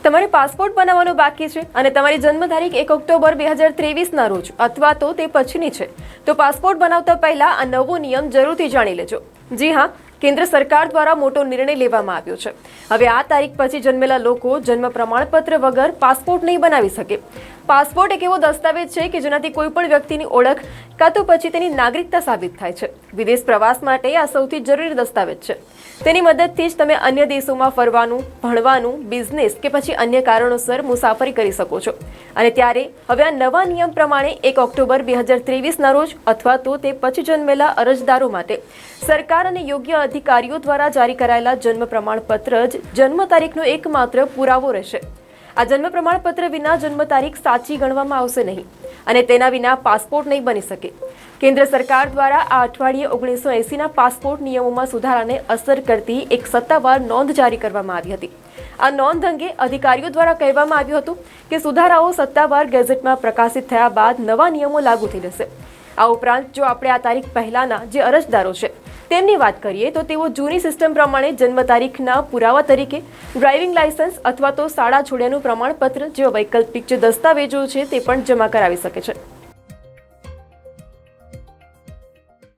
તમારે પાસપોર્ટ બનાવવાનો બાકી છે અને તમારી જન્મ તારીખ 1 ઓક્ટોબર 2023ના રોજ અથવા તો તે પછીની છે તો પાસપોર્ટ બનાવતા પહેલા આ નવો નિયમ જરૂરથી જાણી લેજો। જી હા, કેન્દ્ર સરકાર દ્વારા મોટો નિર્ણય લેવામાં આવ્યો છે। હવે આ તારીખ પછી જન્મેલા લોકો જન્મ પ્રમાણપત્ર વગર પાસપોર્ટ નહીં બનાવી શકે। પાસપોર્ટ એક એવો દસ્તાવેજ છે કે જેનાથી કોઈ પણ વ્યક્તિની ઓળખ કાં તો પછી તેની નાગરિકતા સાબિત થાય છે। વિદેશ પ્રવાસ માટે આ સૌથી જરૂરી દસ્તાવેજ છે। તેની મદદથી જ તમે અન્ય દેશોમાં ફરવાનું, ભણવાનું, બિઝનેસ કે પછી અન્ય કારણોસર મુસાફરી કરી શકો છો। અને ત્યારે હવે આ નવા નિયમ પ્રમાણે 1 ઓક્ટોબર 2023ના રોજ અથવા તો તે પછી જન્મેલા અરજદારો માટે સરકાર અને યોગ્ય અધિકારીઓ દ્વારા જારી કરાયેલા જન્મ પ્રમાણપત્ર જ જન્મ તારીખનો એકમાત્ર પુરાવો રહેશે। આ જન્મ પ્રમાણપત્ર વિના જન્મ તારીખ સાચી ગણવામાં આવશે નહીં અને તેના વિના પાસપોર્ટ નહીં બની શકે। કેન્દ્ર સરકાર દ્વારા આ અઠવાડિયે 1980ના પાસપોર્ટ નિયમોમાં સુધારાને અસર કરતી એક સત્તાવાર નોંધ જારી કરવામાં આવી હતી। આ નોંધ અંગે અધિકારીઓ દ્વારા કહેવામાં આવ્યું હતું કે સુધારાઓ સત્તાવાર ગેઝેટમાં પ્રકાશિત થયા બાદ નવા નિયમો લાગુ થઈ જશે। આ ઉપરાંત જો આપણે આ તારીખ પહેલાના જે અરજદારો છે તેમની વાત કરીએ તો તેઓ જૂની સિસ્ટમ પ્રમાણે જન્મ તારીખના પુરાવા તરીકે ડ્રાઇવિંગ લાયસન્સ અથવા તો શાળા છોડ્યાનું પ્રમાણપત્ર જેવા વૈકલ્પિક જે દસ્તાવેજો છે તે પણ જમા કરાવી શકે છે।